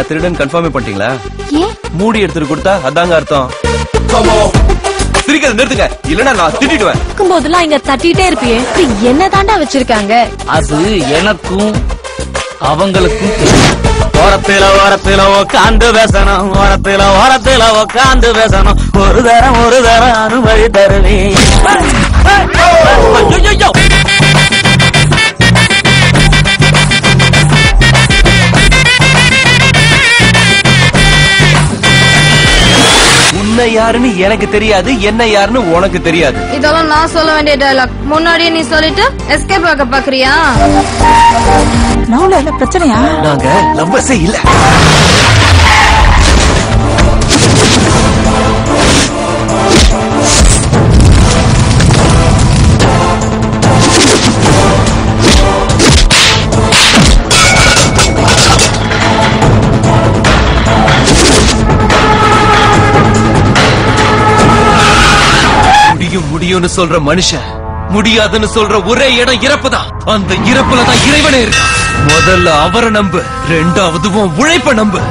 நான் திருடன் கன்ஃபார்ம் பண்ணிட்டீங்களா? ஏன் மூடி எடுத்துட்டு கொடுத்தா அதாங்க அர்த்தம். சிரிக்கிறது நிறுத்துங்க, இல்லன்னா நான் திட்டிடுவேன். போதெல்லாம் இங்க தட்டிட்டே இருப்பியே, என்ன தாண்டா வச்சிருக்காங்க? அது எனக்கும் அவங்களுக்கும் தெரியும். ஓரத்தில உட்காந்து பேசணும், ஓரத்தில உட்காந்து பேசணும். ஒரு தரம் அனுமதி தருவேன். உன்னை யாருன்னு எனக்கு தெரியாது, என்ன யாருன்னு உனக்கு தெரியாது. இதெல்லாம் நான் சொல்ல வேண்டிய டயலாக். முன்னாடியே நீ சொல்லிட்டு எஸ்கேப் ஆக பாக்குறியா? நவுல என்ன பிரச்சனையா? நாங்க லவ்வர்ஸே இல்ல. முடியும்னு சொல்ற மனுஷன் முடியாதுன்னு சொல்ற ஒரே இடம் இறப்புதான். அந்த இறப்புல தான் இறைவனே இருக்கு. முதல்ல அவரை நம்பு, ரெண்டாவது உழைப்ப நம்பு.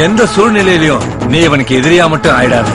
எந்த சூழ்நிலையிலும் நீ இவனுக்கு எதிரியா மட்டும் ஆயிடாது.